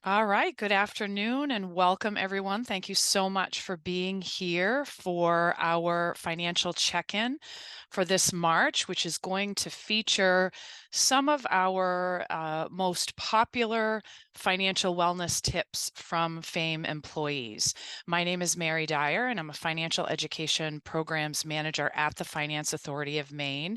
All right, good afternoon and welcome everyone. Thank you so much for being here for our financial check-in for this March, which is going to feature some of our most popular financial wellness tips from FAME employees. My name is Mary Dyer, and I'm a financial education programs manager at the Finance Authority of Maine,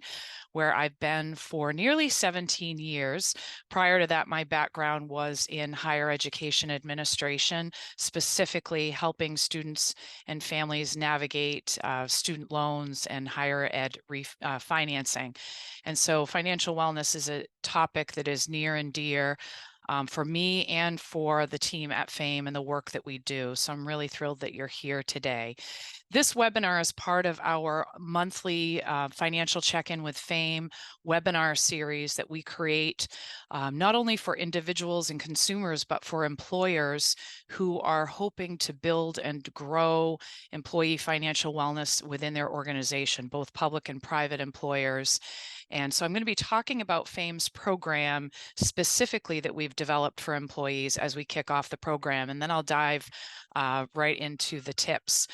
where I've been for nearly 17 years. Prior to that, my background was in higher education administration, specifically helping students and families navigate student loans and higher ed financing. And so financial wellness is a topic that is near and dear for me and for the team at FAME and the work that we do. So I'm really thrilled that you're here today. This webinar is part of our monthly financial check-in with FAME webinar series that we create not only for individuals and consumers, but for employers who are hoping to build and grow employee financial wellness within their organization, both public and private employers. And so I'm going to be talking about FAME's program specifically that we've developed for employees as we kick off the program. And then I'll dive right into the tips.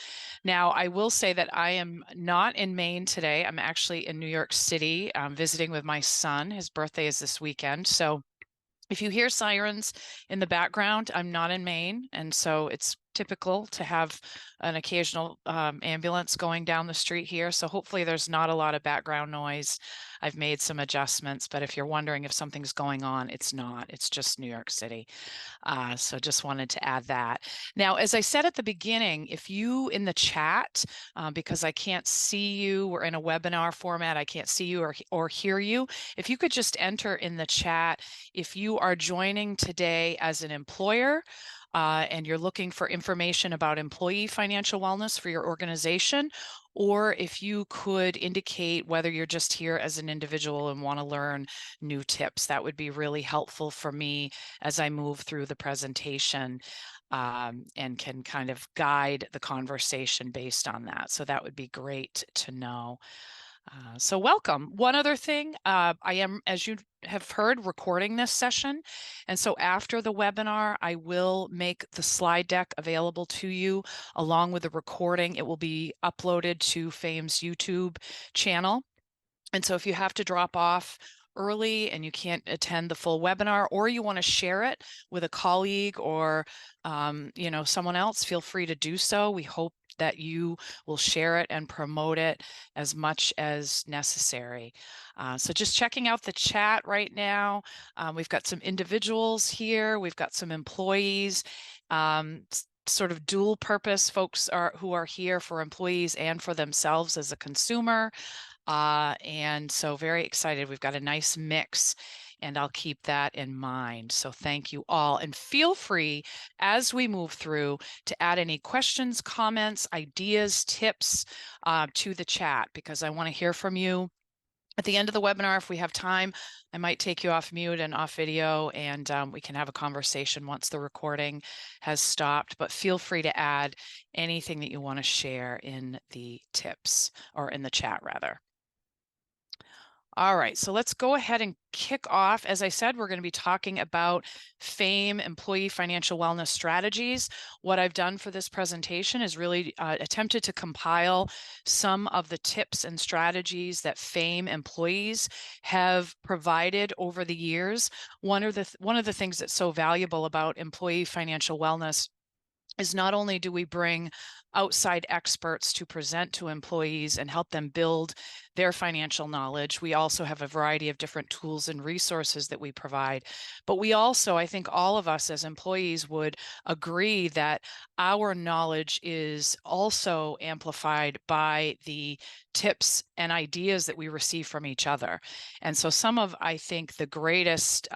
Now, I will say that I am not in Maine today. I'm actually in New York City visiting with my son. His birthday is this weekend. So if you hear sirens in the background, I'm not in Maine. And so it's typical to have an occasional ambulance going down the street here. So hopefully there's not a lot of background noise. I've made some adjustments, but if you're wondering if something's going on, it's not. It's just New York City. So just wanted to add that. Now, as I said at the beginning, if you in the chat, because I can't see you, we're in a webinar format, I can't see you or hear you, if you could just enter in the chat, if you are joining today as an employer, and you're looking for information about employee financial wellness for your organization, or if you could indicate whether you're just here as an individual and want to learn new tips, that would be really helpful for me as I move through the presentation, and can kind of guide the conversation based on that. So that would be great to know. So welcome. One other thing, I am, as you have heard, recording this session. And so after the webinar, I will make the slide deck available to you along with the recording. It will be uploaded to FAME's YouTube channel. And so if you have to drop off early and you can't attend the full webinar, or you want to share it with a colleague or someone else, feel free to do so. We hope that you will share it and promote it as much as necessary. So just checking out the chat right now. We've got some individuals here. We've got some employees. Sort of dual purpose folks who are here for employees and for themselves as a consumer. And so very excited. We've got a nice mix, and I'll keep that in mind. So thank you all. And feel free as we move through to add any questions, comments, ideas, tips to the chat, because I want to hear from you. At the end of the webinar, if we have time, I might take you off mute and off video, and we can have a conversation once the recording has stopped. But feel free to add anything that you want to share in the tips, or in the chat rather. All right, so let's go ahead and kick off. As I said, we're going to be talking about FAME employee financial wellness strategies. What I've done for this presentation is really attempted to compile some of the tips and strategies that FAME employees have provided over the years. One of the things that's so valuable about employee financial wellness is not only do we bring outside experts to present to employees and help them build their financial knowledge, we also have a variety of different tools and resources that we provide. But we also, I think all of us as employees would agree that our knowledge is also amplified by the tips and ideas that we receive from each other. And so some of, I think, the greatest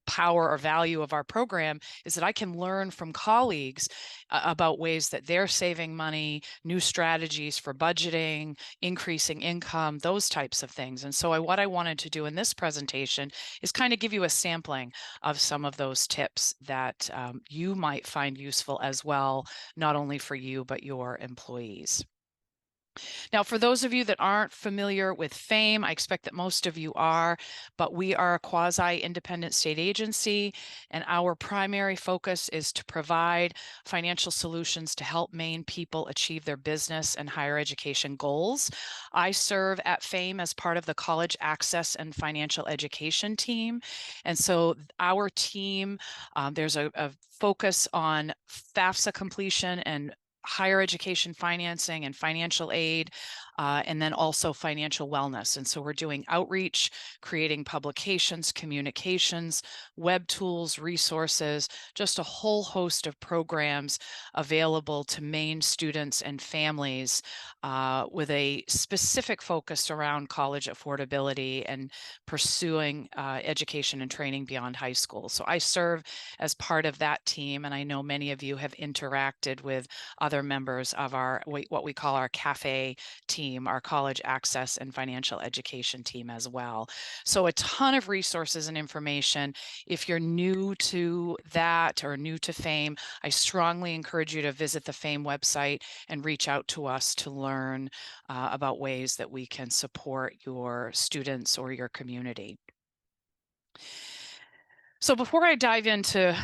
power or value of our program is that I can learn from colleagues about ways that they're saving money, new strategies for budgeting, increasing income, those types of things. And so what I wanted to do in this presentation is kind of give you a sampling of some of those tips that you might find useful as well, not only for you, but your employees. Now, for those of you that aren't familiar with FAME, I expect that most of you are, but we are a quasi-independent state agency, and our primary focus is to provide financial solutions to help Maine people achieve their business and higher education goals. I serve at FAME as part of the College Access and Financial Education team. And so our team, there's a focus on FAFSA completion and higher education financing and financial aid, and then also financial wellness. And so we're doing outreach, creating publications, communications, web tools, resources, just a whole host of programs available to Maine students and families with a specific focus around college affordability and pursuing education and training beyond high school. So I serve as part of that team, and I know many of you have interacted with other members of our what we call our CAFE team, our college access and financial education team as well. So a ton of resources and information. If you're new to that or new to FAME, I strongly encourage you to visit the FAME website and reach out to us to learn about ways that we can support your students or your community. So before I dive into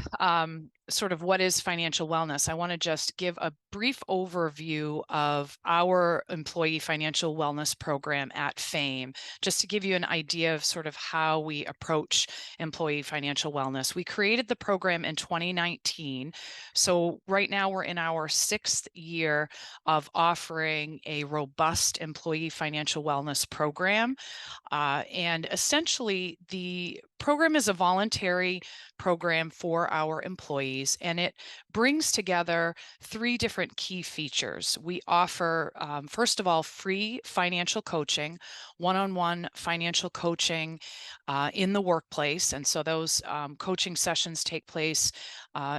sort of what is financial wellness, I want to just give a brief overview of our employee financial wellness program at FAME, just to give you an idea of sort of how we approach employee financial wellness. We created the program in 2019. So right now we're in our 6th year of offering a robust employee financial wellness program. And essentially, the program is a voluntary program for our employees, and it brings together 3 different key features. We offer, first of all, free financial coaching, one-on-one financial coaching in the workplace. And so those coaching sessions take place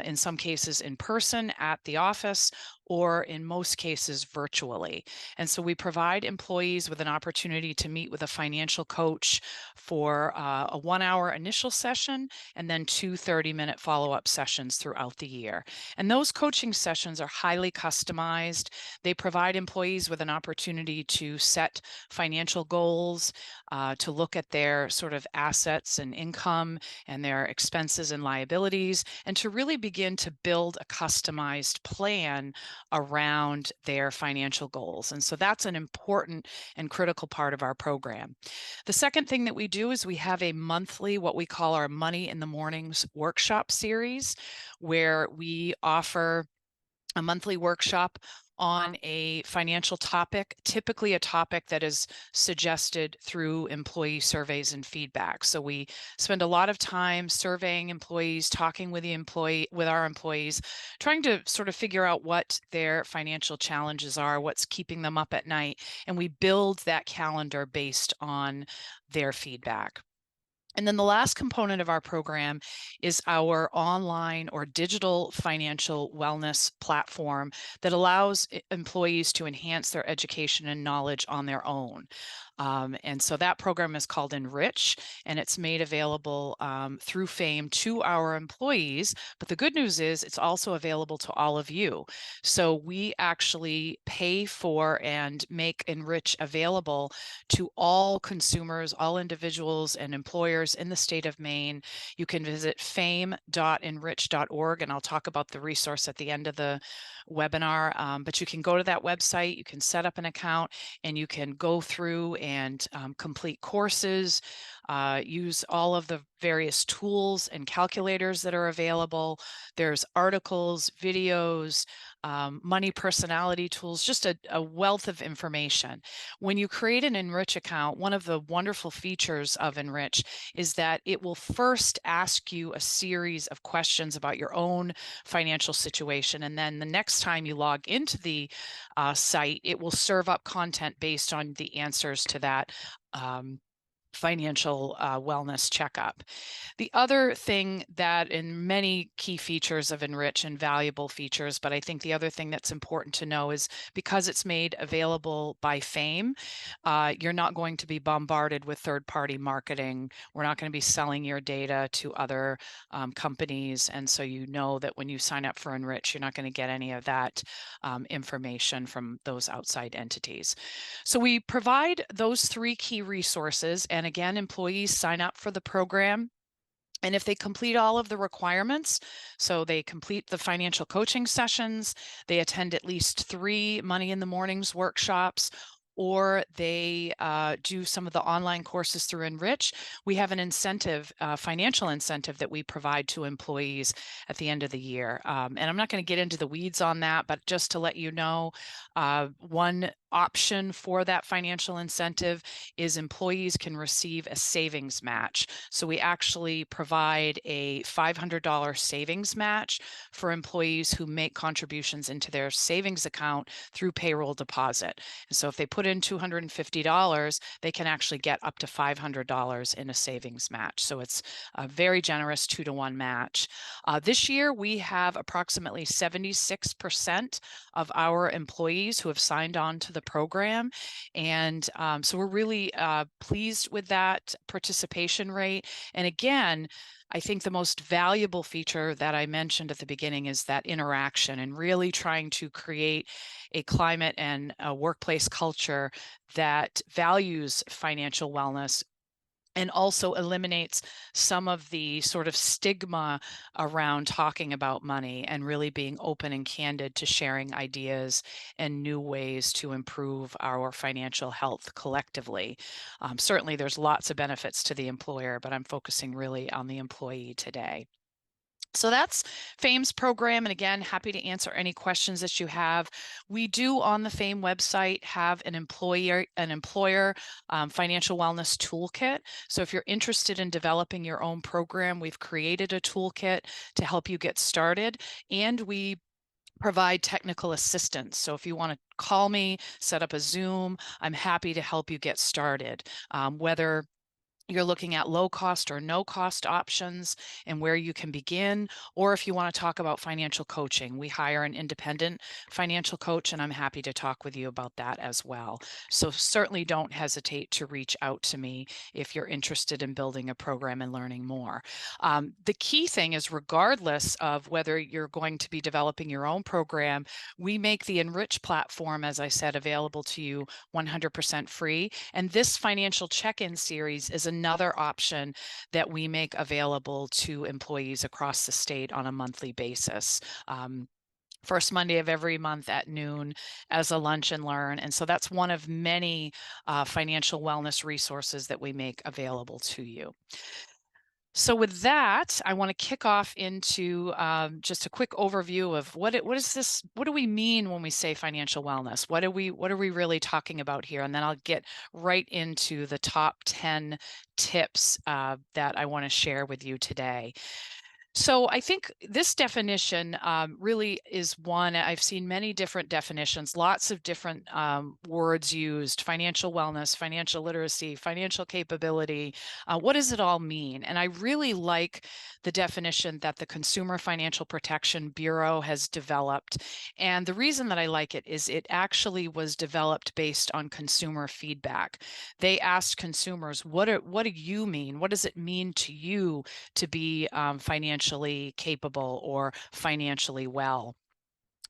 in some cases in person at the office, or in most cases virtually. And so we provide employees with an opportunity to meet with a financial coach for a 1-hour initial session and then 2 30-minute follow-up sessions throughout the year. And those coaching sessions are highly customized. They provide employees with an opportunity to set financial goals, to look at their sort of assets and income and their expenses and liabilities, and to really begin to build a customized plan around their financial goals. And so that's an important and critical part of our program. The second thing that we do is we have a monthly, what we call our Money in the Mornings workshop series, where we offer a monthly workshop on a financial topic, typically a topic that is suggested through employee surveys and feedback. So we spend a lot of time surveying employees, talking with our employees, trying to sort of figure out what their financial challenges are, what's keeping them up at night, and we build that calendar based on their feedback. And then the last component of our program is our online or digital financial wellness platform that allows employees to enhance their education and knowledge on their own. And so that program is called Enrich, and it's made available through FAME to our employees. But the good news is it's also available to all of you. So we actually pay for and make Enrich available to all consumers, all individuals and employers in the state of Maine. You can visit fame.enrich.org, and I'll talk about the resource at the end of the webinar. But you can go to that website, you can set up an account, and you can go through and complete courses, use all of the various tools and calculators that are available. There's articles, videos, money personality tools, just a wealth of information. When you create an Enrich account, one of the wonderful features of Enrich is that it will first ask you a series of questions about your own financial situation. And then the next time you log into the site, it will serve up content based on the answers to that financial wellness checkup. The other thing that, in many key features of Enrich and valuable features, but I think the other thing that's important to know is because it's made available by Fame, you're not going to be bombarded with third-party marketing. We're not going to be selling your data to other companies. And so you know that when you sign up for Enrich, you're not going to get any of that information from those outside entities. So we provide those 3 key resources. And again, employees sign up for the program. And if they complete all of the requirements, so they complete the financial coaching sessions, they attend at least 3 Money in the Mornings workshops, or they do some of the online courses through Enrich, we have an incentive, financial incentive that we provide to employees at the end of the year. And I'm not going to get into the weeds on that, but just to let you know, one option for that financial incentive is employees can receive a savings match. So we actually provide a $500 savings match for employees who make contributions into their savings account through payroll deposit. And so if they put in $250, they can actually get up to $500 in a savings match. So it's a very generous 2-to-1 match. This year, we have approximately 76% of our employees who have signed on to the program. And so we're really pleased with that participation rate. And again, I think the most valuable feature that I mentioned at the beginning is that interaction and really trying to create a climate and a workplace culture that values financial wellness and also eliminates some of the sort of stigma around talking about money and really being open and candid to sharing ideas and new ways to improve our financial health collectively. Certainly, there's lots of benefits to the employer, but I'm focusing really on the employee today. So that's Fame's program. And again, happy to answer any questions that you have. We do on the Fame website have an employer financial wellness toolkit. So if you're interested in developing your own program, we've created a toolkit to help you get started. And we provide technical assistance. So if you want to call me, set up a Zoom, I'm happy to help you get started. Whether you're looking at low cost or no cost options and where you can begin, or if you want to talk about financial coaching, we hire an independent financial coach, and I'm happy to talk with you about that as well. So certainly don't hesitate to reach out to me if you're interested in building a program and learning more. The key thing is, regardless of whether you're going to be developing your own program, we make the Enrich platform, as I said, available to you 100% free. And this financial check-in series is another option that we make available to employees across the state on a monthly basis. First Monday of every month at noon as a lunch and learn. And so that's one of many financial wellness resources that we make available to you. So with that, I want to kick off into just a quick overview of what is this? What do we mean when we say financial wellness? What are we really talking about here? And then I'll get right into the top 10 tips that I want to share with you today. So I think this definition really is one. I've seen many different definitions, lots of different words used: financial wellness, financial literacy, financial capability. What does it all mean? And I really like the definition that the Consumer Financial Protection Bureau has developed. And the reason that I like it is it actually was developed based on consumer feedback. They asked consumers, what do you mean? What does it mean to you to be financially capable or financially well?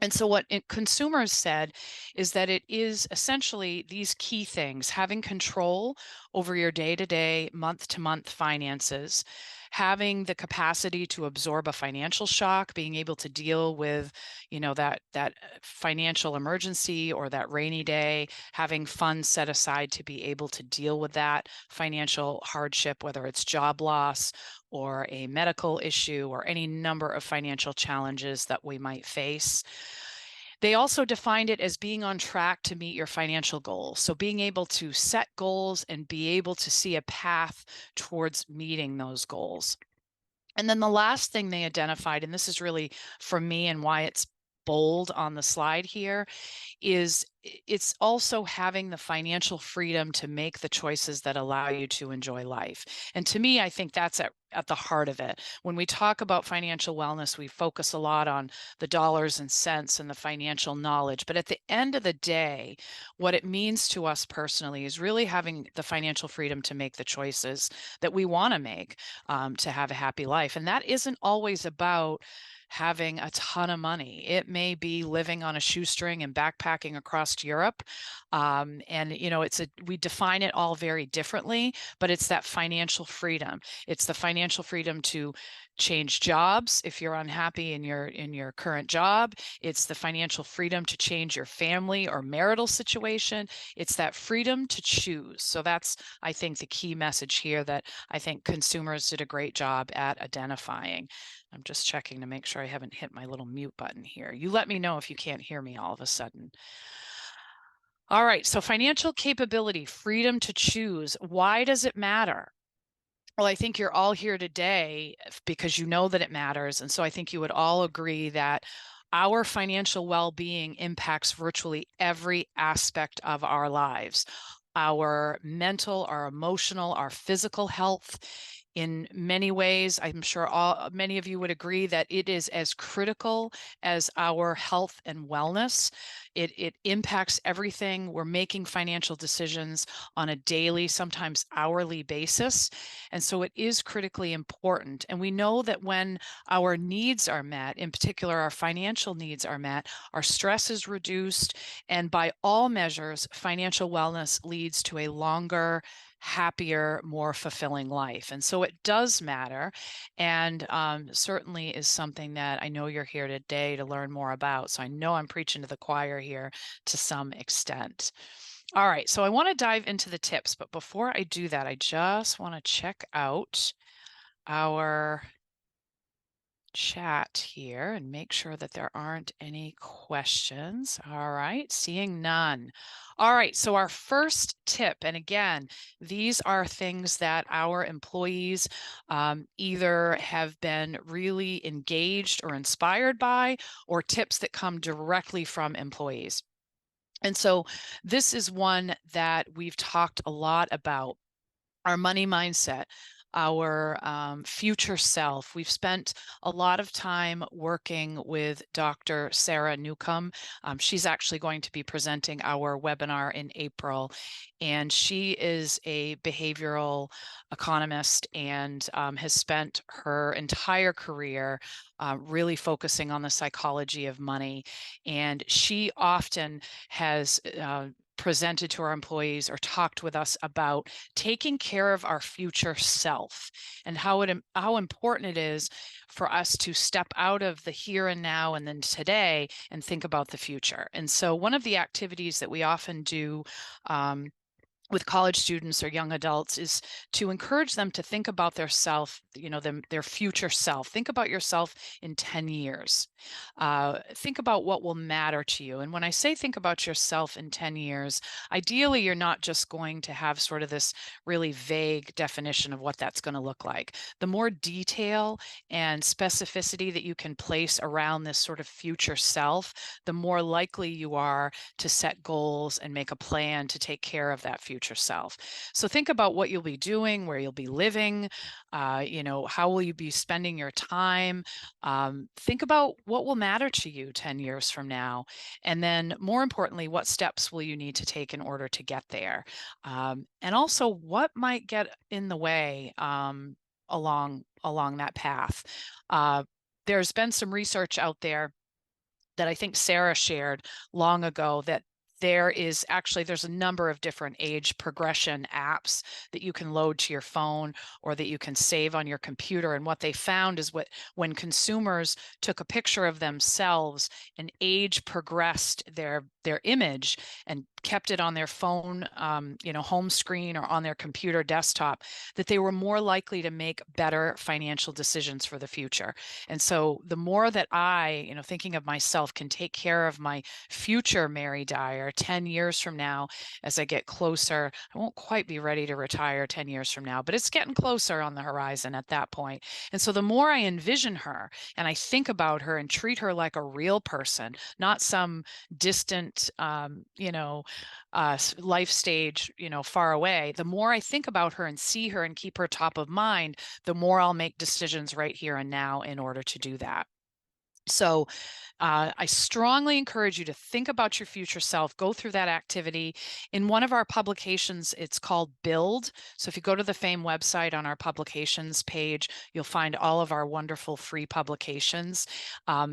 And so what consumers said is that it is essentially these key things: having control over your day-to-day, month-to-month finances, having the capacity to absorb a financial shock, being able to deal with, that financial emergency or that rainy day, having funds set aside to be able to deal with that financial hardship, whether it's job loss or a medical issue or any number of financial challenges that we might face. They also defined it as being on track to meet your financial goals. So being able to set goals and be able to see a path towards meeting those goals. And then the last thing they identified, and this is really for me and why it's bold on the slide here, is it's also having the financial freedom to make the choices that allow you to enjoy life. And to me, I think that's at the heart of it. When we talk about financial wellness, we focus a lot on the dollars and cents and the financial knowledge. But at the end of the day, what it means to us personally is really having the financial freedom to make the choices that we want to make, to have a happy life. And that isn't always about having a ton of money. It may be living on a shoestring and backpacking across Europe. And we define it all very differently, but it's that financial freedom. It's the financial freedom to change jobs if you're unhappy in your current job. It's the financial freedom to change your family or marital situation. It's that freedom to choose. So that's, I think, the key message here that I think consumers did a great job at identifying. I'm just checking to make sure I haven't hit my little mute button here. You let me know if you can't hear me all of a sudden. All right, so financial capability, freedom to choose. Why does it matter? Well, I think you're all here today because you know that it matters. And so I think you would all agree that our financial well-being impacts virtually every aspect of our lives. Our mental, our emotional, our physical health. In many ways, I'm sure many of you would agree that it is as critical as our health and wellness. It impacts everything. We're making financial decisions on a daily, sometimes hourly basis. And so it is critically important. And we know that when our needs are met, in particular, our financial needs are met, our stress is reduced. And by all measures, financial wellness leads to a longer, happier, more fulfilling life. And so it does matter, and certainly is something that I know you're here today to learn more about. So I know I'm preaching to the choir here to some extent. All right, so I want to dive into the tips, but before I do that, I just want to check out our chat here and make sure that there aren't any questions. All right, seeing none. All right, so our first tip, and again, these are things that our employees either have been really engaged or inspired by, or tips that come directly from employees. And so this is one that we've talked a lot about, our money mindset, our future self. We've spent a lot of time working with Dr. Sarah Newcomb. She's actually going to be presenting our webinar in April, and she is a behavioral economist and has spent her entire career really focusing on the psychology of money. And she often has presented to our employees or talked with us about taking care of our future self and how important it is for us to step out of the here and now and then today and think about the future. And so one of the activities that we often do with college students or young adults is to encourage them to think about their self, their future self. Think about yourself in 10 years. Think about what will matter to you. And when I say think about yourself in 10 years, ideally, you're not just going to have sort of this really vague definition of what that's going to look like. The more detail and specificity that you can place around this sort of future self, the more likely you are to set goals and make a plan to take care of that future self. So think about what you'll be doing, where you'll be living, how will you be spending your time? Think about what will matter to you 10 years from now. And then more importantly, what steps will you need to take in order to get there? And also what might get in the way along that path. There's been some research out there that I think Sarah shared long ago that there's a number of different age progression apps that you can load to your phone or that you can save on your computer. And what they found is when consumers took a picture of themselves and age progressed their image and kept it on their phone, home screen or on their computer desktop, that they were more likely to make better financial decisions for the future. And so the more that I, thinking of myself, can take care of my future Mary Dyer or 10 years from now, as I get closer, I won't quite be ready to retire 10 years from now, but it's getting closer on the horizon at that point. And so the more I envision her and I think about her and treat her like a real person, not some distant, life stage, far away, the more I think about her and see her and keep her top of mind, the more I'll make decisions right here and now in order to do that. So I strongly encourage you to think about your future self, go through that activity. In one of our publications, it's called Build. So if you go to the FAME website on our publications page, you'll find all of our wonderful free publications.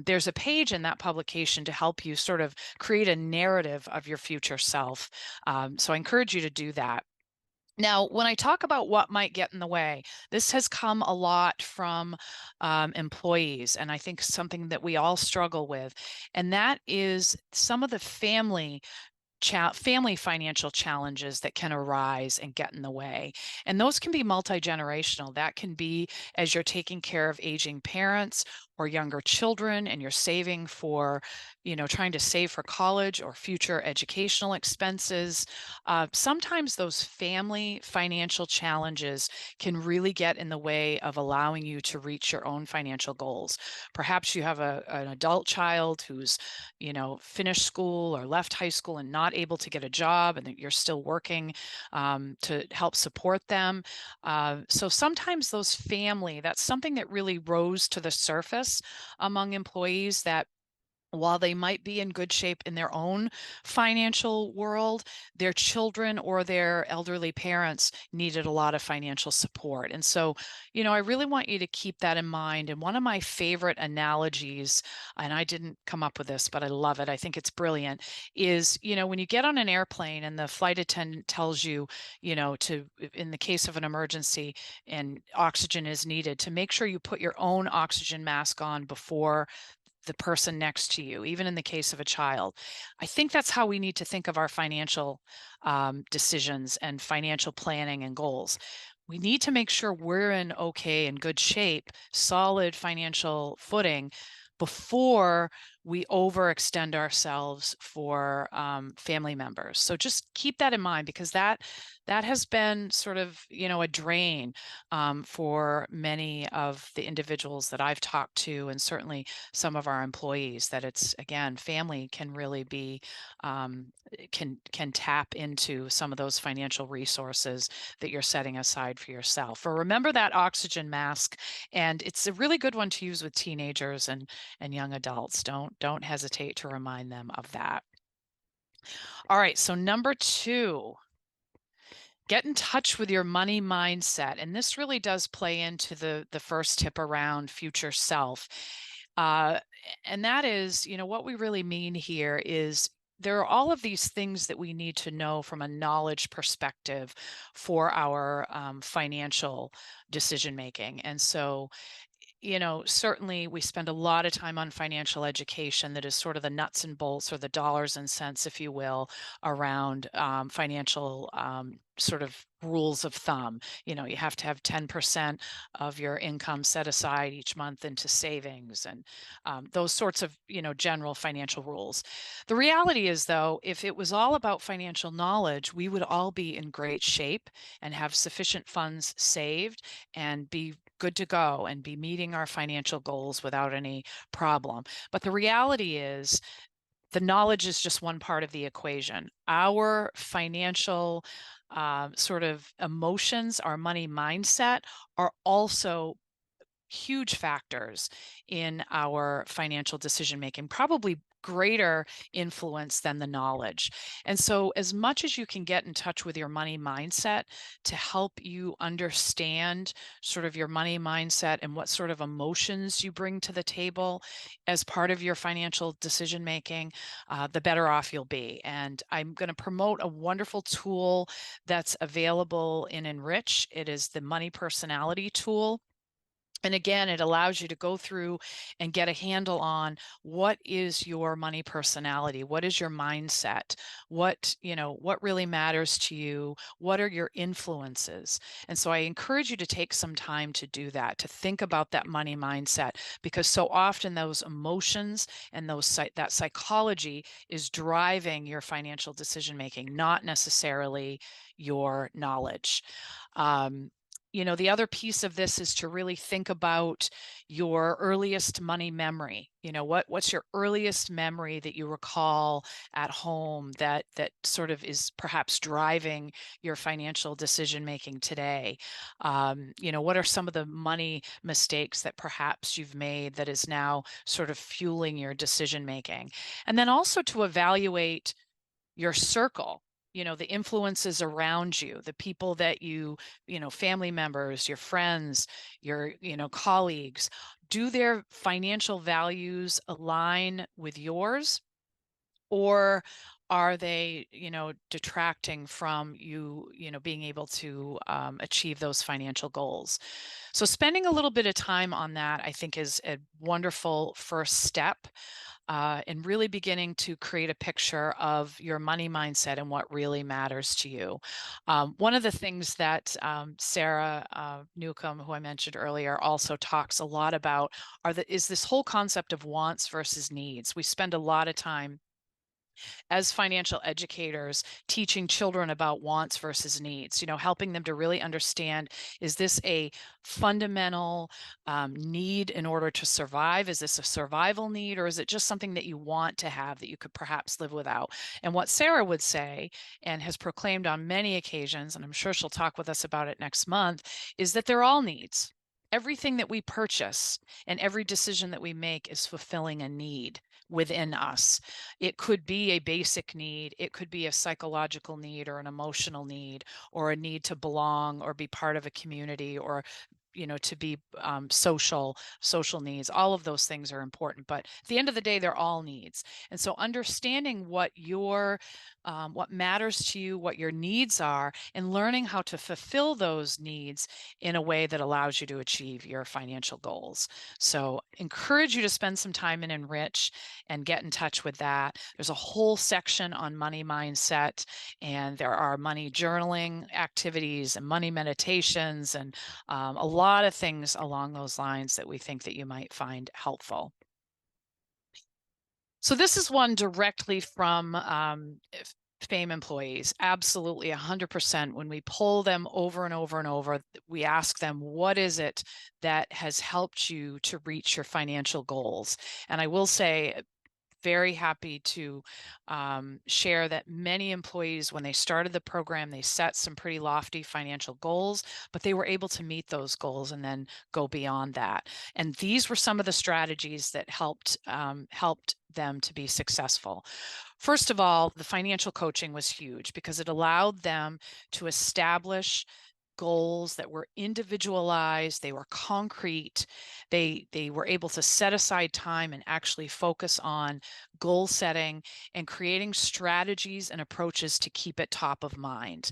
There's a page in that publication to help you sort of create a narrative of your future self. So I encourage you to do that. Now, when I talk about what might get in the way, this has come a lot from employees, and I think something that we all struggle with, and that is some of the family financial challenges that can arise and get in the way. And those can be multi-generational. That can be as you're taking care of aging parents or younger children and you're saving for, trying to save for college or future educational expenses. Sometimes those family financial challenges can really get in the way of allowing you to reach your own financial goals. Perhaps you have an adult child who's finished school or left high school and not able to get a job, and that you're still working to help support them. So sometimes that's something that really rose to the surface among employees, that while they might be in good shape in their own financial world, their children or their elderly parents needed a lot of financial support. And so, I really want you to keep that in mind. And one of my favorite analogies, and I didn't come up with this, but I love it, I think it's brilliant, is, when you get on an airplane and the flight attendant tells you, in the case of an emergency and oxygen is needed, to make sure you put your own oxygen mask on before the person next to you, even in the case of a child. I think that's how we need to think of our financial decisions and financial planning and goals. We need to make sure we're in okay and good shape, solid financial footing before we overextend ourselves for family members. So just keep that in mind, because that has been sort of a drain for many of the individuals that I've talked to, and certainly some of our employees. That it's, again, family can really be can tap into some of those financial resources that you're setting aside for yourself. Or remember that oxygen mask, and it's a really good one to use with teenagers and young adults. Don't hesitate to remind them of that. All right, so number 2, get in touch with your money mindset. And this really does play into the first tip around future self. Uh, and that is, what we really mean here is there are all of these things that we need to know from a knowledge perspective for our financial decision making. And so, certainly we spend a lot of time on financial education that is sort of the nuts and bolts, or the dollars and cents, if you will, around financial sort of rules of thumb. You have to have 10% of your income set aside each month into savings, and those sorts of, general financial rules. The reality is, though, if it was all about financial knowledge, we would all be in great shape and have sufficient funds saved and be good to go and be meeting our financial goals without any problem. But the reality is, the knowledge is just one part of the equation. Our financial sort of emotions, our money mindset, are also huge factors in our financial decision making, probably greater influence than the knowledge. And so, as much as you can get in touch with your money mindset to help you understand sort of your money mindset and what sort of emotions you bring to the table as part of your financial decision making, the better off you'll be. And I'm going to promote a wonderful tool that's available in Enrich. It is the Money Personality Tool. And again, it allows you to go through and get a handle on what is your money personality? What is your mindset? What really matters to you? What are your influences? And so I encourage you to take some time to do that, to think about that money mindset, because so often those emotions and that psychology is driving your financial decision making, not necessarily your knowledge. Um, the other piece of this is to really think about your earliest money memory. What's your earliest memory that you recall at home that sort of is perhaps driving your financial decision making today? What are some of the money mistakes that perhaps you've made that is now sort of fueling your decision making? And then also to evaluate your circle, the influences around you, the people that family members, your friends, your colleagues. Do their financial values align with yours, or are they detracting from being able to achieve those financial goals? So spending a little bit of time on that, I think, is a wonderful first step and really beginning to create a picture of your money mindset and what really matters to you. One of the things that Sarah Newcomb, who I mentioned earlier, also talks a lot about is this whole concept of wants versus needs. We spend a lot of time as financial educators teaching children about wants versus needs, helping them to really understand, is this a fundamental need in order to survive? Is this a survival need, or is it just something that you want to have that you could perhaps live without? And what Sarah would say, and has proclaimed on many occasions, and I'm sure she'll talk with us about it next month, is that they're all needs. Everything that we purchase and every decision that we make is fulfilling a need within us. It could be a basic need, it could be a psychological need or an emotional need, or a need to belong or be part of a community, or to be social needs. All of those things are important, but at the end of the day, they're all needs. And so understanding what matters to you, what your needs are, and learning how to fulfill those needs in a way that allows you to achieve your financial goals. So encourage you to spend some time in Enrich and get in touch with that. There's a whole section on money mindset, and there are money journaling activities and money meditations, and a lot of things along those lines that we think that you might find helpful. So this is one directly from FAME employees. Absolutely 100%. When we pull them over and over and over, we ask them, what is it that has helped you to reach your financial goals? And I will say, very happy to share that many employees, when they started the program, they set some pretty lofty financial goals, but they were able to meet those goals and then go beyond that. And these were some of the strategies that helped them to be successful. First of all, the financial coaching was huge because it allowed them to establish goals that were individualized, they were concrete, they were able to set aside time and actually focus on goal setting and creating strategies and approaches to keep it top of mind.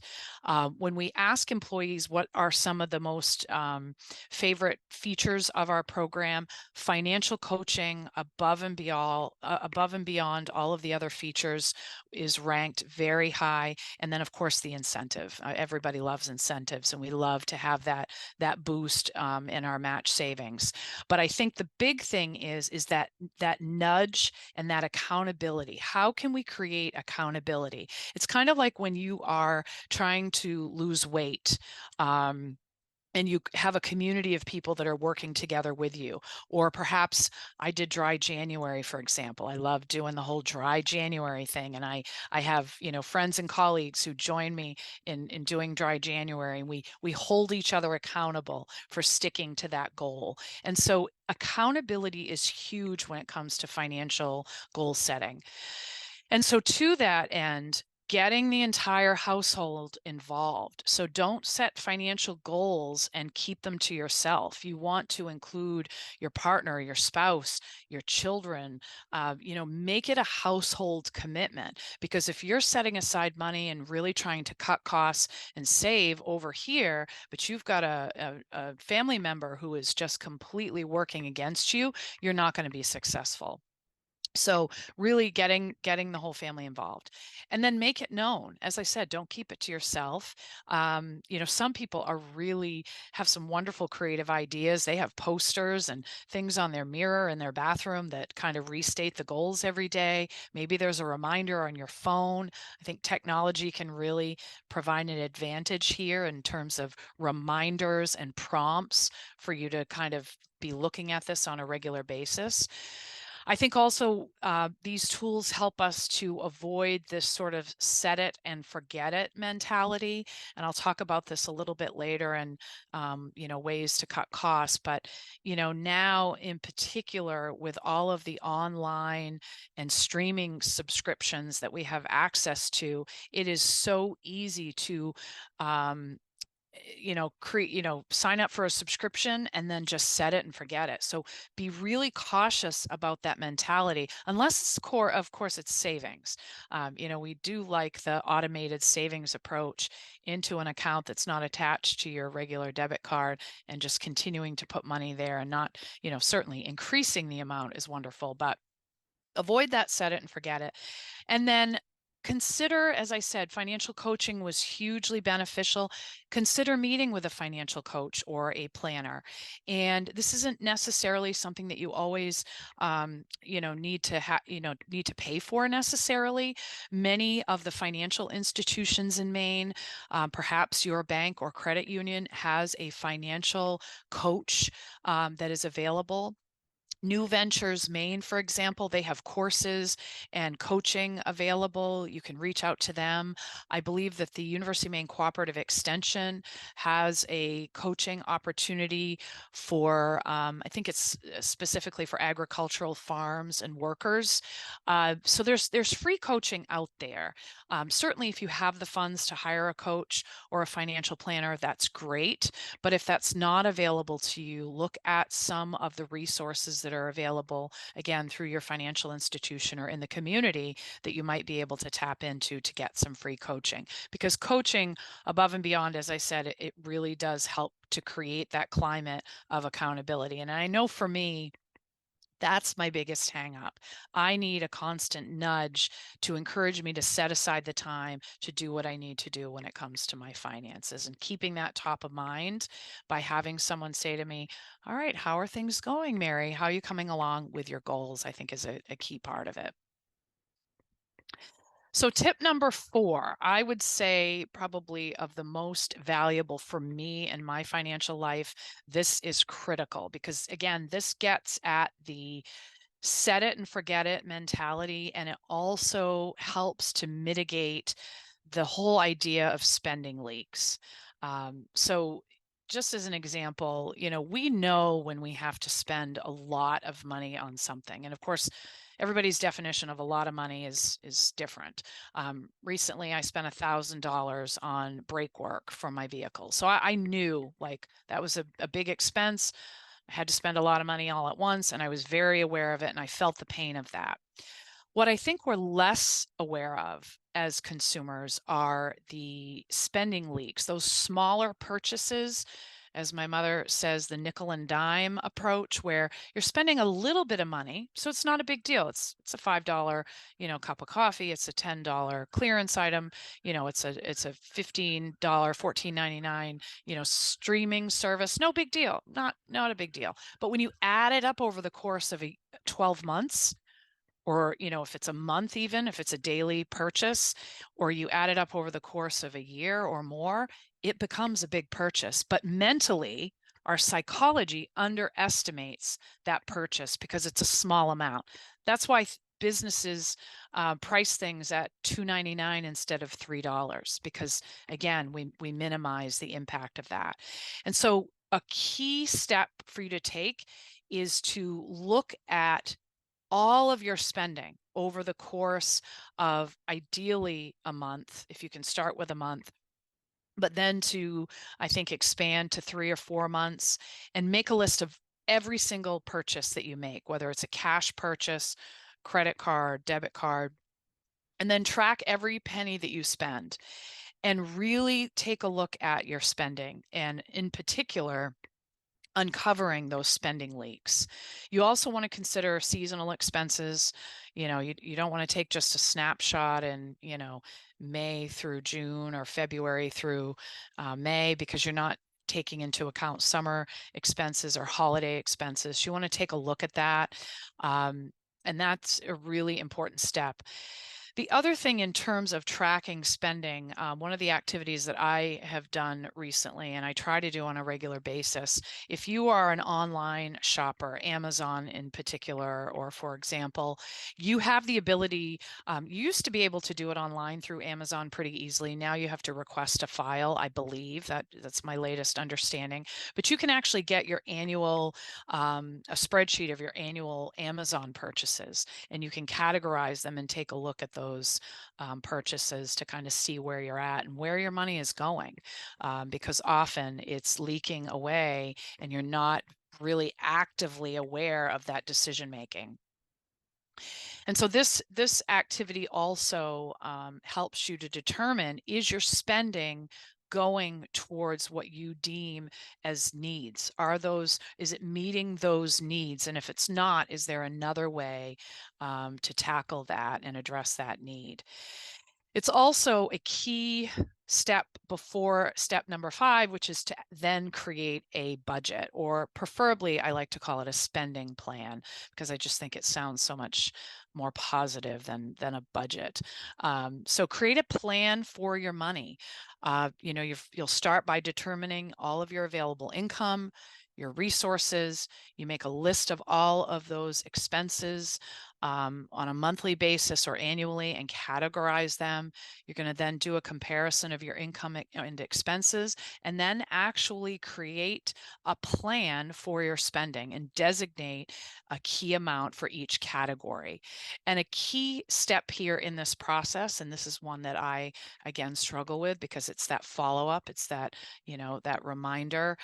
When we ask employees what are some of the most favorite features of our program, financial coaching above and beyond all of the other features is ranked very high. And then, of course, the incentive. Everybody loves incentives, and we love to have that boost in our match savings. But I think the big thing is that nudge and that accountability. How can we create accountability? It's kind of like when you are trying to lose weight. And you have a community of people that are working together with you. Or perhaps I did dry January, for example. I love doing the whole dry January thing. And I have, friends and colleagues who join me in doing dry January. And we hold each other accountable for sticking to that goal. And so accountability is huge when it comes to financial goal setting. And so to that end, getting the entire household involved. So don't set financial goals and keep them to yourself. You want to include your partner, your spouse, your children. Make it a household commitment, because if you're setting aside money and really trying to cut costs and save over here, but you've got a family member who is just completely working against you, you're not going to be successful. So really getting the whole family involved, and then make it known. As I said, don't keep it to yourself. Some people are really have some wonderful creative ideas. They have posters and things on their mirror in their bathroom that kind of restate the goals every day. Maybe there's a reminder on your phone. I think technology can really provide an advantage here in terms of reminders and prompts for you to kind of be looking at this on a regular basis. I think also these tools help us to avoid this sort of set it and forget it mentality. And I'll talk about this a little bit later, and ways to cut costs. But now in particular, with all of the online and streaming subscriptions that we have access to, it is so easy to um, sign up for a subscription and then just set it and forget it. So be really cautious about that mentality, unless it's core, of course, it's savings. We do like the automated savings approach into an account that's not attached to your regular debit card, and just continuing to put money there, and not, certainly increasing the amount is wonderful, but avoid that set it and forget it. And then consider, as I said, financial coaching was hugely beneficial. Consider meeting with a financial coach or a planner. And this isn't necessarily something that you always, need to pay for necessarily. Many of the financial institutions in Maine, perhaps your bank or credit union, has a financial coach that is available. New Ventures Maine, for example, they have courses and coaching available. You can reach out to them. I believe that the University of Maine Cooperative Extension has a coaching opportunity for, I think it's specifically for agricultural farms and workers. So there's free coaching out there. Certainly, if you have the funds to hire a coach or a financial planner, that's great. But if that's not available to you, look at some of the resources that are available, again, through your financial institution or in the community, that you might be able to tap into to get some free coaching. Because coaching, above and beyond, as I said, it really does help to create that climate of accountability. And I know for me, that's my biggest hang up. I need a constant nudge to encourage me to set aside the time to do what I need to do when it comes to my finances, and keeping that top of mind by having someone say to me, all right, how are things going, Mary? How are you coming along with your goals? I think is a key part of it. So tip number 4, I would say probably of the most valuable for me in my financial life. This is critical because, again, this gets at the set it and forget it mentality, and it also helps to mitigate the whole idea of spending leaks. So just as an example, we know when we have to spend a lot of money on something. And of course, everybody's definition of a lot of money is different. Recently, I spent $1,000 on brake work for my vehicle. So I knew, like, that was a big expense. I had to spend a lot of money all at once, and I was very aware of it, and I felt the pain of that. What I think we're less aware of as consumers are the spending leaks, those smaller purchases, as my mother says, the nickel and dime approach, where you're spending a little bit of money, so it's not a big deal. It's a $5, cup of coffee. It's a $10 clearance item. It's a $15, $14.99, streaming service. No big deal. Not a big deal. But when you add it up over the course of 12 months, or if it's a month, even if it's a daily purchase, or you add it up over the course of a year or more, it becomes a big purchase. But mentally, our psychology underestimates that purchase because it's a small amount. That's why businesses price things at $2.99 instead of $3, because again, we minimize the impact of that. And so a key step for you to take is to look at all of your spending over the course of ideally a month, if you can start with a month, but then to, I think, expand to 3 or 4 months, and make a list of every single purchase that you make, whether it's a cash purchase, credit card, debit card, and then track every penny that you spend and really take a look at your spending, and in particular, uncovering those spending leaks. You also want to consider seasonal expenses. You don't want to take just a snapshot in, May through June or February through May, because you're not taking into account summer expenses or holiday expenses. You want to take a look at that. And that's a really important step. The other thing in terms of tracking spending, one of the activities that I have done recently, and I try to do on a regular basis, if you are an online shopper, Amazon in particular, or for example, you have the ability, you used to be able to do it online through Amazon pretty easily. Now you have to request a file, I believe. That's my latest understanding. But you can actually get your annual, a spreadsheet of your annual Amazon purchases, and you can categorize them and take a look at those purchases to kind of see where you're at and where your money is going, because often it's leaking away and you're not really actively aware of that decision making. And so this activity also helps you to determine, is your spending going towards what you deem as needs? Is it meeting those needs? And if it's not, is there another way to tackle that and address that need? It's also a key step before step number 5, which is to then create a budget, or preferably I like to call it a spending plan, because I just think it sounds so much more positive than a budget. So create a plan for your money. You'll start by determining all of your available income, your resources. You make a list of all of those expenses on a monthly basis or annually and categorize them. You're going to then do a comparison of your income and expenses, and then actually create a plan for your spending and designate a key amount for each category. And a key step here in this process, and this is one that I again struggle with, because it's that follow-up, it's that, that reminder,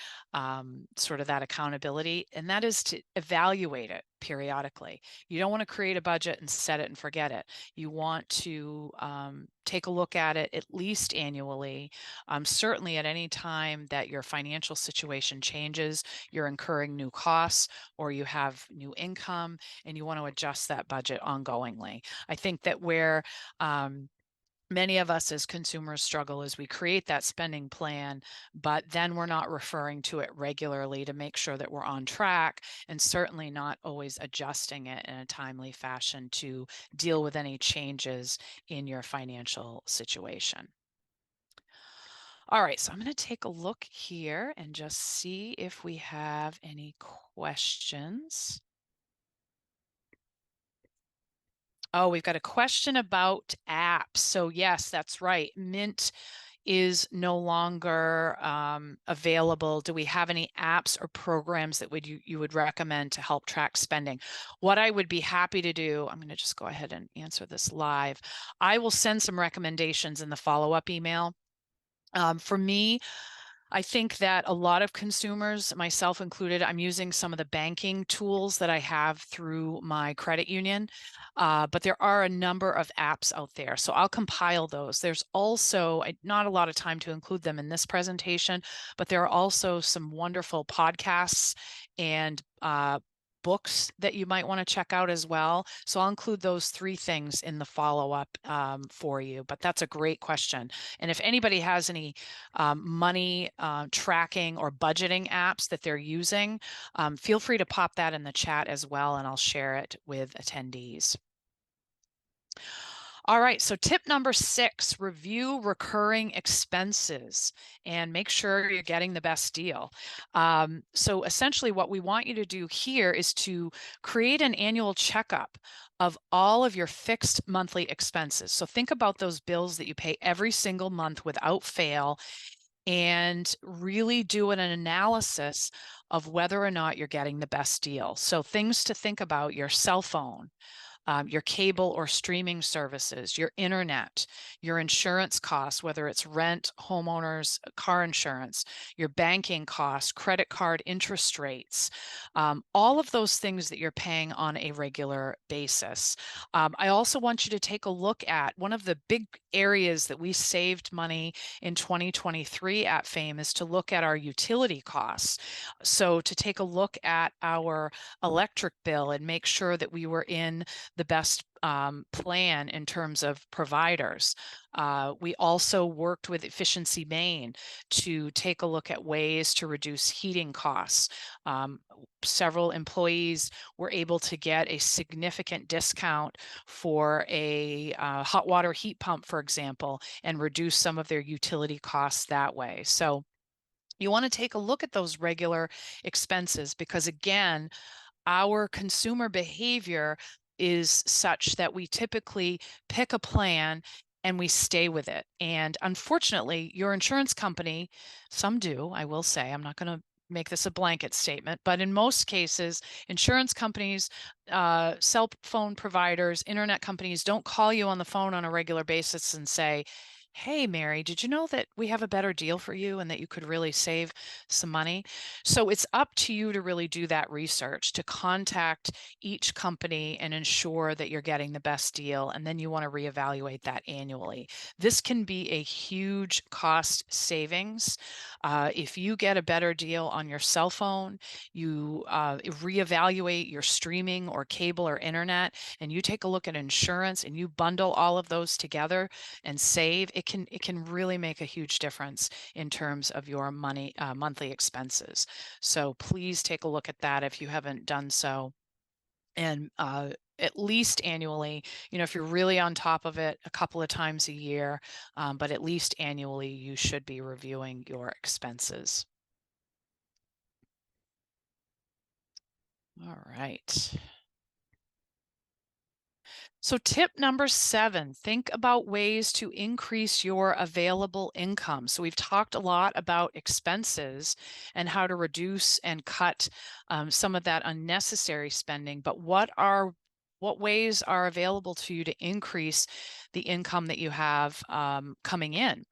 sort of that accountability, and that is to evaluate it periodically. You don't want to create a budget and set it and forget it. You want to take a look at it at least annually. Certainly at any time that your financial situation changes, you're incurring new costs or you have new income, and you want to adjust that budget ongoingly. I think that where many of us as consumers struggle is we create that spending plan, but then we're not referring to it regularly to make sure that we're on track, and certainly not always adjusting it in a timely fashion to deal with any changes in your financial situation. All right, so I'm going to take a look here and just see if we have any questions. Oh, we've got a question about apps. So yes, that's right. Mint is no longer available. Do we have any apps or programs that you would recommend to help track spending? What I would be happy to do, I'm going to just go ahead and answer this live. I will send some recommendations in the follow-up email. For me, I think that a lot of consumers, myself included, I'm using some of the banking tools that I have through my credit union, but there are a number of apps out there. So I'll compile those. There's also not a lot of time to include them in this presentation, but there are also some wonderful podcasts and books that you might want to check out as well. So I'll include those 3 things in the follow-up for you. But that's a great question. And if anybody has any money tracking or budgeting apps that they're using, feel free to pop that in the chat as well, and I'll share it with attendees. All right, so tip number 6, review recurring expenses and make sure you're getting the best deal. So essentially what we want you to do here is to create an annual checkup of all of your fixed monthly expenses. So think about those bills that you pay every single month without fail, and really do an analysis of whether or not you're getting the best deal. So things to think about: your cell phone, your cable or streaming services, your internet, your insurance costs, whether it's rent, homeowners, car insurance, your banking costs, credit card interest rates, all of those things that you're paying on a regular basis. I also want you to take a look at one of the big areas that we saved money in 2023 at Fame is to look at our utility costs. So to take a look at our electric bill and make sure that we were in the best plan in terms of providers. We also worked with Efficiency Maine to take a look at ways to reduce heating costs. Several employees were able to get a significant discount for a hot water heat pump, for example, and reduce some of their utility costs that way. So you want to take a look at those regular expenses because, again, our consumer behavior is such that we typically pick a plan and we stay with it. And unfortunately, your insurance company, some do, I will say, I'm not going to make this a blanket statement, but in most cases, insurance companies, cell phone providers, internet companies don't call you on the phone on a regular basis and say, "Hey, Mary, did you know that we have a better deal for you and that you could really save some money?" So it's up to you to really do that research, to contact each company and ensure that you're getting the best deal. And then you want to reevaluate that annually. This can be a huge cost savings. If you get a better deal on your cell phone, you reevaluate your streaming or cable or internet, and you take a look at insurance and you bundle all of those together and save, it can really make a huge difference in terms of your money monthly expenses. So please take a look at that if you haven't done so. And at least annually, if you're really on top of it, a couple of times a year, but at least annually, you should be reviewing your expenses. All right. So, tip number 7, think about ways to increase your available income. So, we've talked a lot about expenses and how to reduce and cut some of that unnecessary spending. But what ways are available to you to increase the income that you have coming in?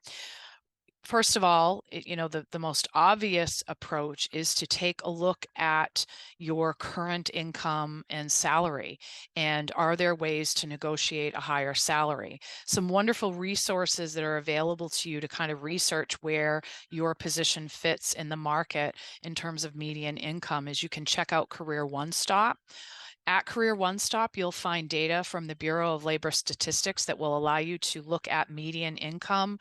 First of all, the most obvious approach is to take a look at your current income and salary. And are there ways to negotiate a higher salary? Some wonderful resources that are available to you to kind of research where your position fits in the market in terms of median income is you can check out Career One Stop. At Career One Stop, you'll find data from the Bureau of Labor Statistics that will allow you to look at median income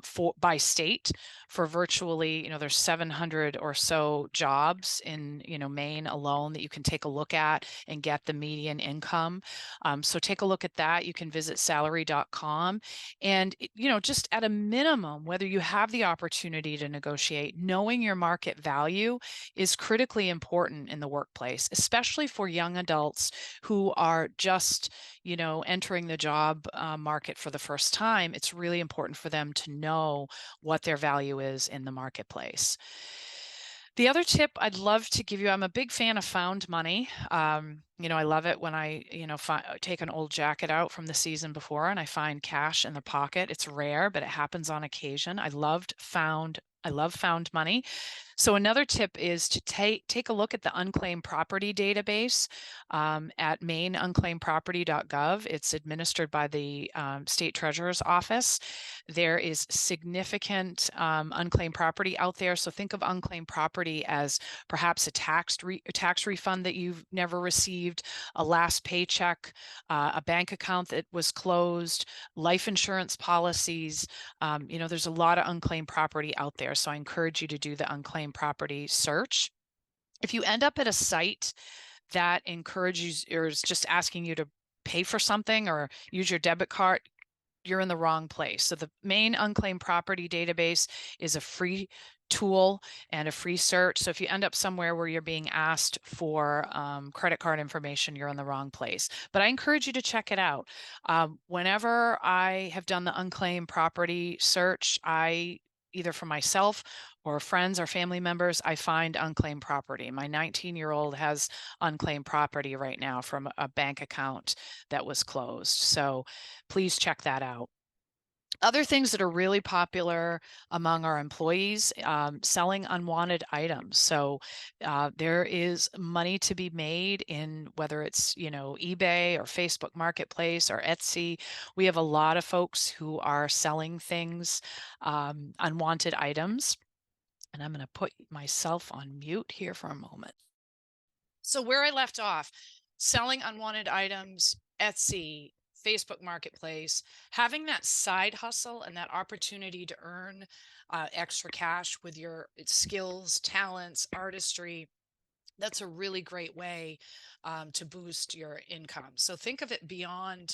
for by state for virtually, there's 700 or so jobs in, Maine alone that you can take a look at and get the median income. So take a look at that. You can visit salary.com. And, just at a minimum, whether you have the opportunity to negotiate, knowing your market value is critically important in the workplace, especially for young adults who are just, entering the job market for the first time. It's really important for them to know what their value is in the marketplace. The other tip I'd love to give you, I'm a big fan of found money. I love it when I, take an old jacket out from the season before and I find cash in the pocket. It's rare, but it happens on occasion. I love found money. So another tip is to take a look at the unclaimed property database at maineunclaimedproperty.gov. It's administered by the state treasurer's office. There is significant unclaimed property out there. So think of unclaimed property as perhaps a tax refund that you've never received, a last paycheck, a bank account that was closed, life insurance policies. There's a lot of unclaimed property out there. So I encourage you to do the unclaimed property search. If you end up at a site that encourages or is just asking you to pay for something or use your debit card, you're in the wrong place. So the Maine unclaimed property database is a free tool and a free search. So if you end up somewhere where you're being asked for credit card information, you're in the wrong place. But I encourage you to check it out. Whenever I have done the unclaimed property search, I either for myself or friends or family members, I find unclaimed property. My 19-year-old has unclaimed property right now from a bank account that was closed. So please check that out. Other things that are really popular among our employees, selling unwanted items. So there is money to be made in whether it's, eBay or Facebook Marketplace or Etsy. We have a lot of folks who are selling things, unwanted items. And I'm going to put myself on mute here for a moment. So where I left off, selling unwanted items, Etsy, Facebook Marketplace, having that side hustle and that opportunity to earn extra cash with your skills, talents, artistry. That's a really great way to boost your income. So think of it beyond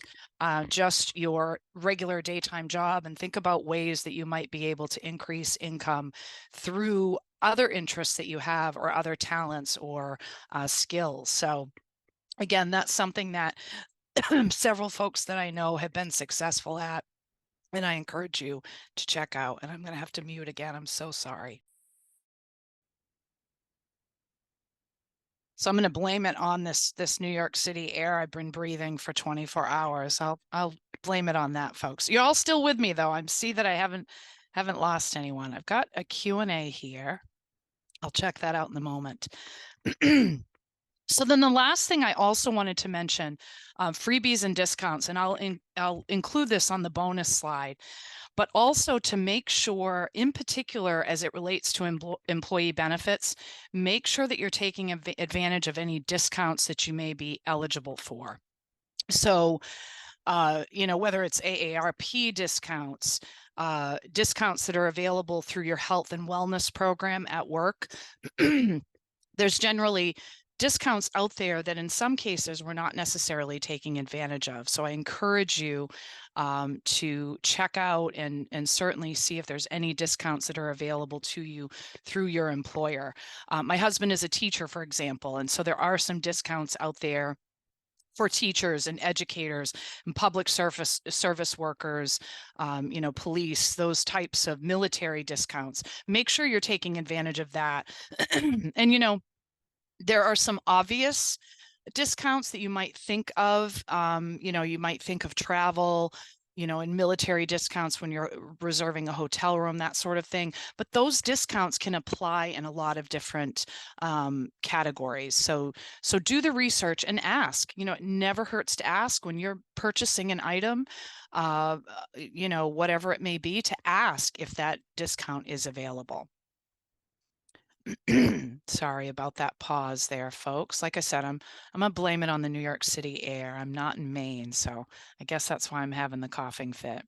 just your regular daytime job, and think about ways that you might be able to increase income through other interests that you have or other talents or skills. So again, that's something that several folks that I know have been successful at, and I encourage you to check out. And I'm going to have to mute again. I'm so sorry. So I'm going to blame it on this New York City air I've been breathing for 24 hours. I'll blame it on that, folks. You're all still with me though. I see that I haven't lost anyone. I've got a Q&A here. I'll check that out in a moment. So then the last thing I also wanted to mention, freebies and discounts, and I'll include this on the bonus slide, but also to make sure, in particular, as it relates to employee benefits, make sure that you're taking advantage of any discounts that you may be eligible for. So, whether it's AARP discounts, discounts that are available through your health and wellness program at work, there's generally discounts out there that in some cases we're not necessarily taking advantage of. So I encourage you to check out and certainly see if there's any discounts that are available to you through your employer. My husband is a teacher, for example, and so there are some discounts out there for teachers and educators and public service workers, police, those types of military discounts. Make sure you're taking advantage of that. And, there are some obvious discounts that you might think of. You might think of travel, and military discounts when you're reserving a hotel room, that sort of thing. But those discounts can apply in a lot of different categories. So do the research and ask. It never hurts to ask when you're purchasing an item, whatever it may be, to ask if that discount is available. Sorry about that pause there, folks. Like I said, I'm gonna blame it on the New York City air. I'm not in Maine, so I guess that's why I'm having the coughing fit.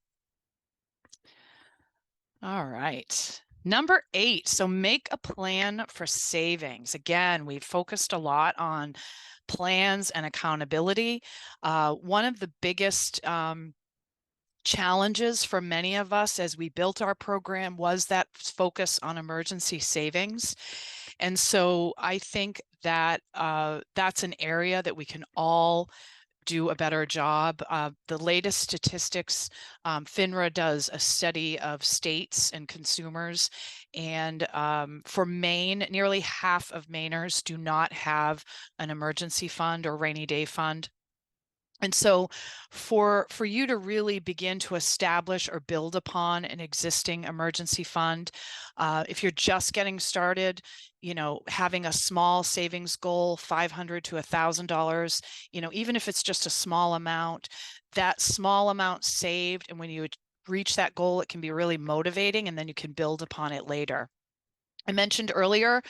All right. Number 8, so make a plan for savings. Again, we've focused a lot on plans and accountability. One of the biggest challenges for many of us as we built our program was that focus on emergency savings. And so I think that that's an area that we can all do a better job. The latest statistics, FINRA does a study of states and consumers, and for Maine, nearly half of Mainers do not have an emergency fund or rainy day fund. And so for you to really begin to establish or build upon an existing emergency fund, if you're just getting started, having a small savings goal, $500 to $1,000, even if it's just a small amount, that small amount saved, and when you reach that goal, it can be really motivating, and then you can build upon it later. I mentioned earlier,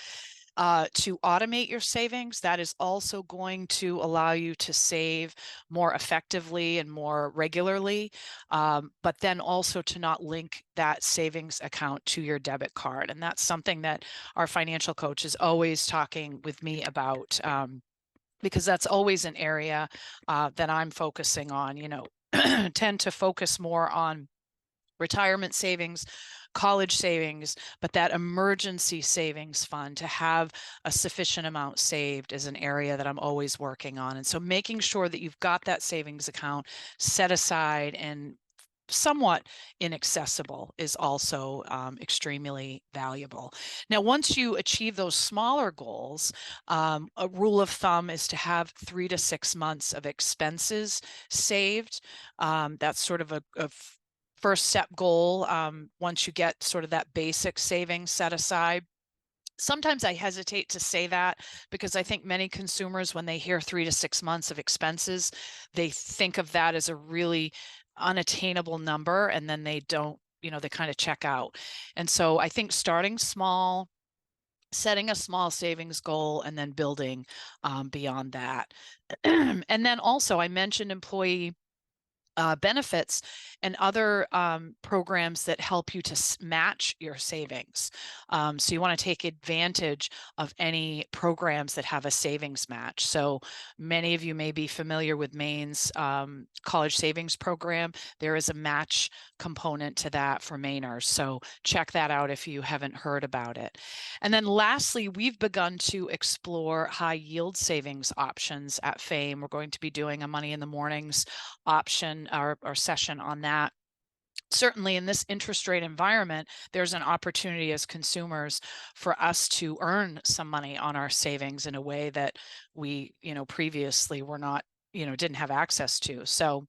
to automate your savings. That is also going to allow you to save more effectively and more regularly, but then also to not link that savings account to your debit card. And that's something that our financial coach is always talking with me about, because that's always an area that I'm focusing on. Tend to focus more on retirement savings, college savings, but that emergency savings fund, to have a sufficient amount saved, is an area that I'm always working on. And so making sure that you've got that savings account set aside and somewhat inaccessible is also extremely valuable. Now, once you achieve those smaller goals, a rule of thumb is to have 3 to 6 months of expenses saved. That's sort of a first step goal. Once you get sort of that basic savings set aside. Sometimes I hesitate to say that because I think many consumers, when they hear 3 to 6 months of expenses, they think of that as a really unattainable number, and then they don't, they kind of check out. And so I think starting small, setting a small savings goal, and then building beyond that. And then also, I mentioned employee benefits and other programs that help you to match your savings. So you want to take advantage of any programs that have a savings match. So many of you may be familiar with Maine's college savings program. There is a match component to that for Mainers. So check that out if you haven't heard about it. And then lastly, we've begun to explore high yield savings options at Fame. We're going to be doing a Money in the Mornings option or session on that. Certainly in this interest rate environment, there's an opportunity as consumers for us to earn some money on our savings in a way that we, previously were not, didn't have access to. So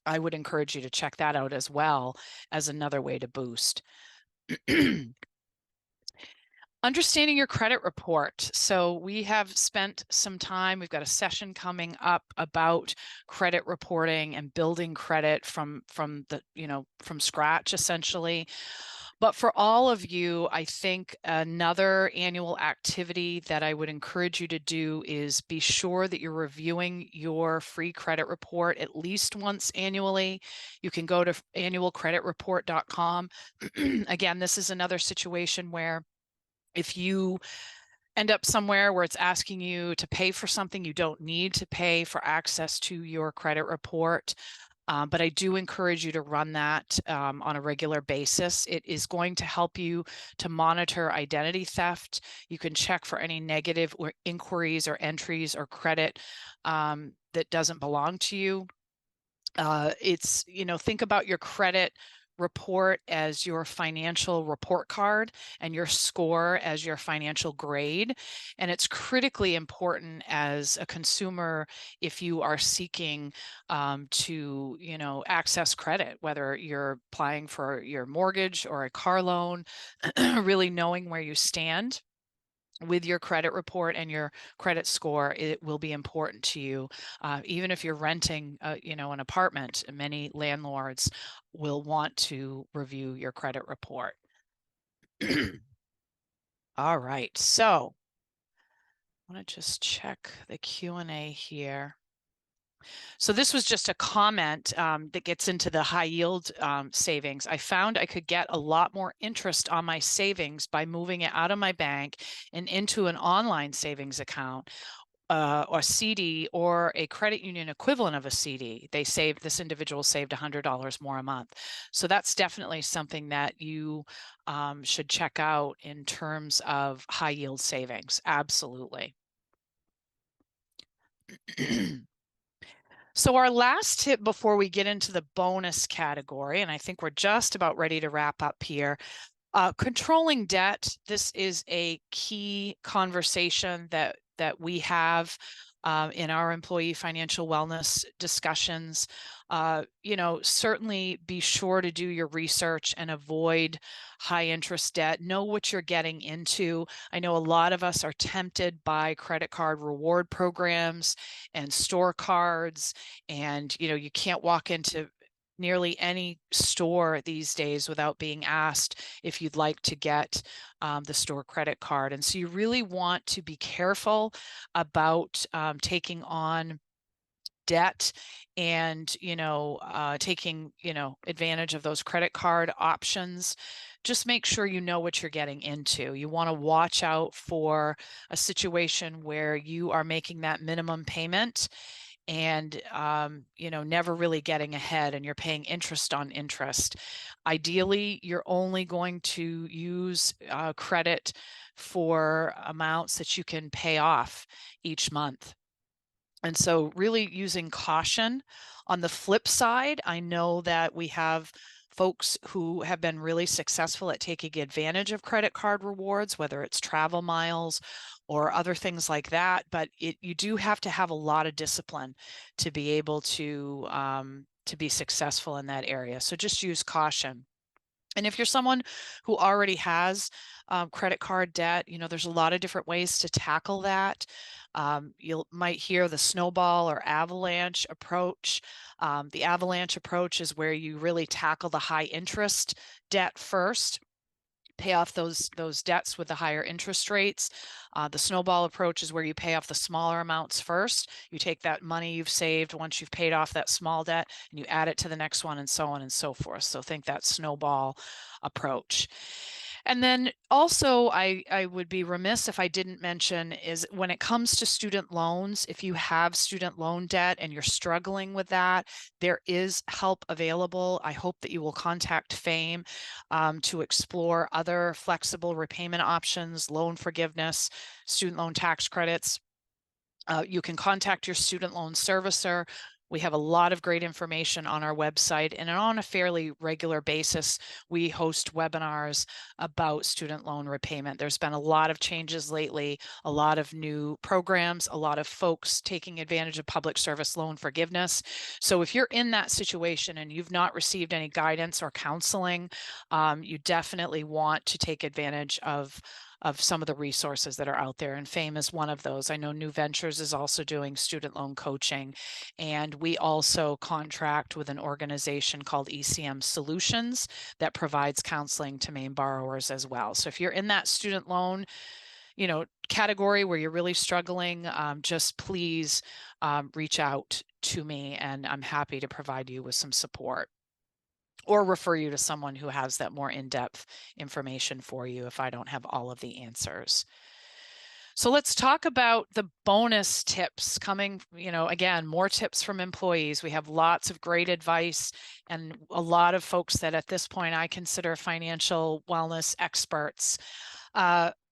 I would encourage you to check that out as well as another way to boost. Understanding your credit report. So we have spent some time, we've got a session coming up about credit reporting and building credit from scratch, essentially. But for all of you, I think another annual activity that I would encourage you to do is be sure that you're reviewing your free credit report at least once annually. You can go to annualcreditreport.com. Again, this is another situation where if you end up somewhere where it's asking you to pay for something you don't need to pay for access to your credit report, but I do encourage you to run that on a regular basis. It is going to help you to monitor identity theft. You can check for any negative or inquiries or entries or credit that doesn't belong to you. It's, think about your credit report as your financial report card and your score as your financial grade. And it's critically important as a consumer if you are seeking to, access credit, whether you're applying for your mortgage or a car loan, really knowing where you stand with your credit report and your credit score. It will be important to you. Even if you're renting, an apartment, many landlords will want to review your credit report. All right, so I want to just check the Q&A here. So this was just a comment that gets into the high yield savings. I found I could get a lot more interest on my savings by moving it out of my bank and into an online savings account or CD or a credit union equivalent of a CD. This individual saved $100 more a month. So that's definitely something that you should check out in terms of high yield savings. Absolutely. So our last tip before we get into the bonus category, and I think we're just about ready to wrap up here, controlling debt. This is a key conversation that we have in our employee financial wellness discussions. Certainly be sure to do your research and avoid high interest debt. Know what you're getting into. I know a lot of us are tempted by credit card reward programs and store cards, and you can't walk into nearly any store these days without being asked if you'd like to get the store credit card. And so you really want to be careful about taking on debt and taking advantage of those credit card options. Just make sure you know what you're getting into. You want to watch out for a situation where you are making that minimum payment and never really getting ahead, and you're paying interest on interest. Ideally, you're only going to use credit for amounts that you can pay off each month. And so really using caution. On the flip side, I know that we have folks who have been really successful at taking advantage of credit card rewards, whether it's travel miles or other things like that. But you do have to have a lot of discipline to be able to be successful in that area. So just use caution. And if you're someone who already has credit card debt, there's a lot of different ways to tackle that. You might hear the snowball or avalanche approach. The avalanche approach is where you really tackle the high interest debt first, pay off those debts with the higher interest rates. The snowball approach is where you pay off the smaller amounts first. You take that money you've saved once you've paid off that small debt and you add it to the next one, and so on and so forth. So think that snowball approach. And then also, I would be remiss if I didn't mention is when it comes to student loans, if you have student loan debt and you're struggling with that, there is help available. I hope that you will contact FAME to explore other flexible repayment options, loan forgiveness, student loan tax credits. You can contact your student loan servicer. We have a lot of great information on our website, and on a fairly regular basis, we host webinars about student loan repayment. There's been a lot of changes lately, a lot of new programs, a lot of folks taking advantage of public service loan forgiveness. So if you're in that situation and you've not received any guidance or counseling, you definitely want to take advantage of some of the resources that are out there, and FAME is one of those. I know New Ventures is also doing student loan coaching, and we also contract with an organization called ECM Solutions that provides counseling to Maine borrowers as well. So if you're in that student loan, category where you're really struggling, just please reach out to me, and I'm happy to provide you with some support or refer you to someone who has that more in-depth information for you if I don't have all of the answers. So let's talk about the bonus tips coming, again, more tips from employees. We have lots of great advice and a lot of folks that at this point I consider financial wellness experts.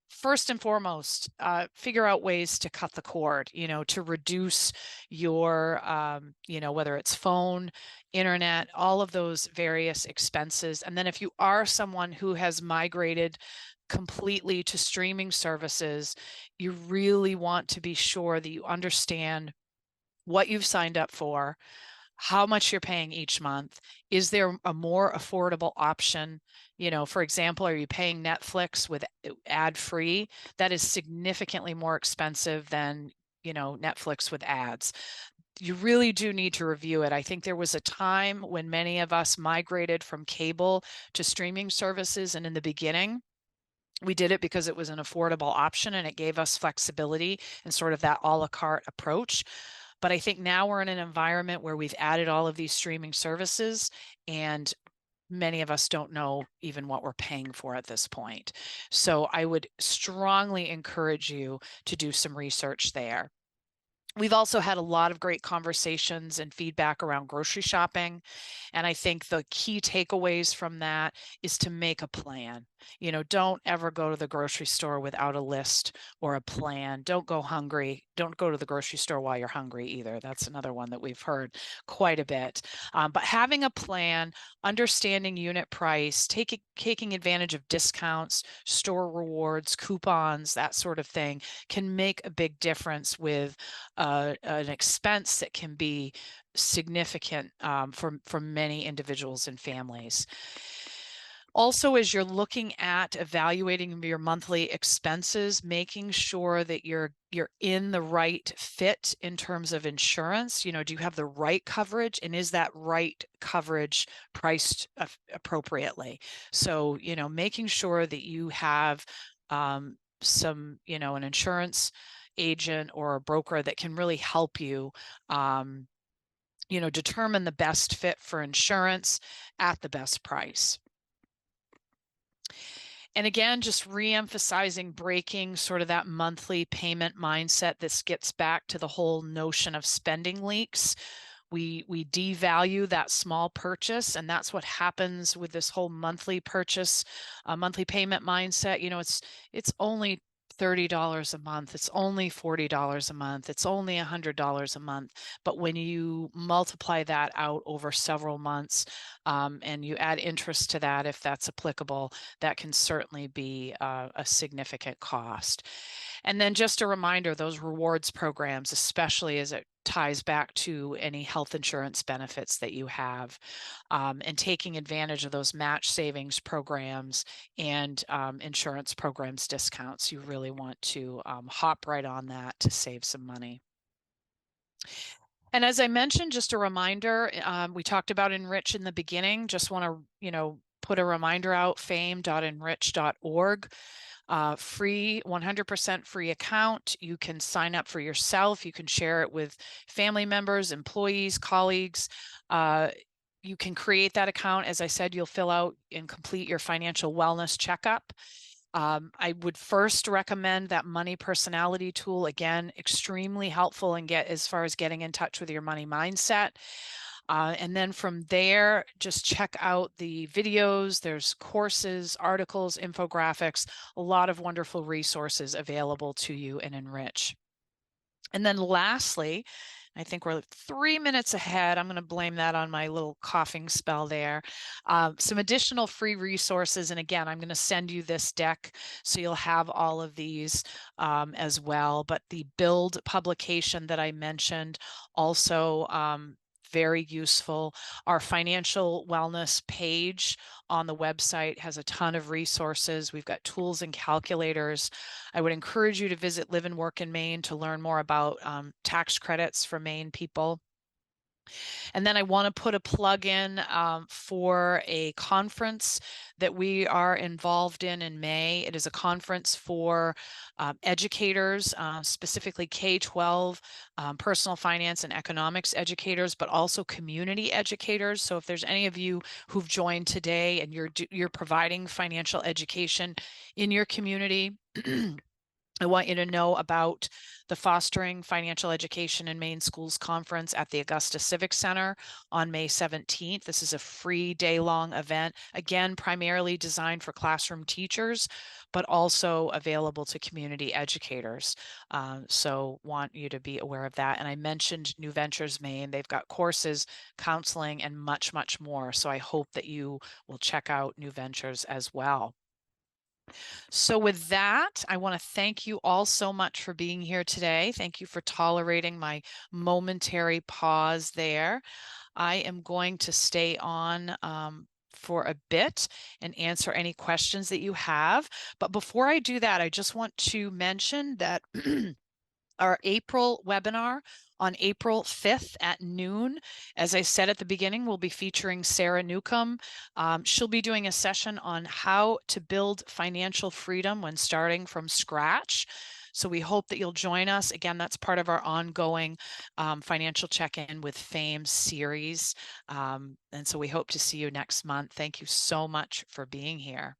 First and foremost, figure out ways to cut the cord, to reduce your, whether it's phone, internet, all of those various expenses. And then if you are someone who has migrated completely to streaming services, you really want to be sure that you understand what you've signed up for, how much you're paying each month. Is there a more affordable option? For example, are you paying Netflix with ad-free? That is significantly more expensive than, Netflix with ads. You really do need to review it. I think there was a time when many of us migrated from cable to streaming services, and in the beginning, we did it because it was an affordable option and it gave us flexibility and sort of that a la carte approach. But I think now we're in an environment where we've added all of these streaming services, and many of us don't know even what we're paying for at this point. So I would strongly encourage you to do some research there. We've also had a lot of great conversations and feedback around grocery shopping. And I think the key takeaways from that is to make a plan. Don't ever go to the grocery store without a list or a plan. Don't go hungry. Don't go to the grocery store while you're hungry either. That's another one that we've heard quite a bit. But having a plan, understanding unit price, taking advantage of discounts, store rewards, coupons, that sort of thing can make a big difference with an expense that can be significant for many individuals and families. Also, as you're looking at evaluating your monthly expenses, making sure that you're in the right fit in terms of insurance. Do you have the right coverage, and is that right coverage priced appropriately? So, making sure that you have some, an insurance agent or a broker that can really help you determine the best fit for insurance at the best price. And again, just re-emphasizing breaking sort of that monthly payment mindset. This gets back to the whole notion of spending leaks. We devalue that small purchase, and that's what happens with this whole monthly purchase, monthly payment mindset. It's only $30 a month. It's only $40 a month. It's only $100 a month. But when you multiply that out over several months, and you add interest to that, if that's applicable, that can certainly be a significant cost. And then just a reminder, those rewards programs, especially as it ties back to any health insurance benefits that you have, and taking advantage of those match savings programs and insurance programs discounts. You really want to hop right on that to save some money. And as I mentioned, just a reminder, we talked about Enrich in the beginning. Just want to, put a reminder out, fame.enrich.org. Free, 100% free account. You can sign up for yourself. You can share it with family members, employees, colleagues. You can create that account. As I said, you'll fill out and complete your financial wellness checkup. I would first recommend that money personality tool. Again, extremely helpful and as far as getting in touch with your money mindset. And then from there, just check out the videos. There's courses, articles, infographics, a lot of wonderful resources available to you in Enrich. And then lastly, I think we're 3 minutes ahead. I'm going to blame that on my little coughing spell there. Some additional free resources. And again, I'm going to send you this deck so you'll have all of these as well. But the Build publication that I mentioned also very useful. Our financial wellness page on the website has a ton of resources. We've got tools and calculators. I would encourage you to visit Live and Work in Maine to learn more about tax credits for Maine people. And then I want to put a plug in for a conference that we are involved in May. It is a conference for educators, specifically K-12, personal finance and economics educators, but also community educators. So if there's any of you who've joined today and you're providing financial education in your community, I want you to know about the Fostering Financial Education in Maine Schools Conference at the Augusta Civic Center on May 17th. This is a free day-long event, again, primarily designed for classroom teachers, but also available to community educators. So want you to be aware of that. And I mentioned New Ventures Maine. They've got courses, counseling, and much, much more. So I hope that you will check out New Ventures as well. So with that, I want to thank you all so much for being here today. Thank you for tolerating my momentary pause there. I am going to stay on for a bit and answer any questions that you have. But before I do that, I just want to mention that our April webinar on April 5th at noon. As I said at the beginning, we'll be featuring Sarah Newcomb. She'll be doing a session on how to build financial freedom when starting from scratch. So we hope that you'll join us. Again, that's part of our ongoing financial check-in with Fame series. And so we hope to see you next month. Thank you so much for being here.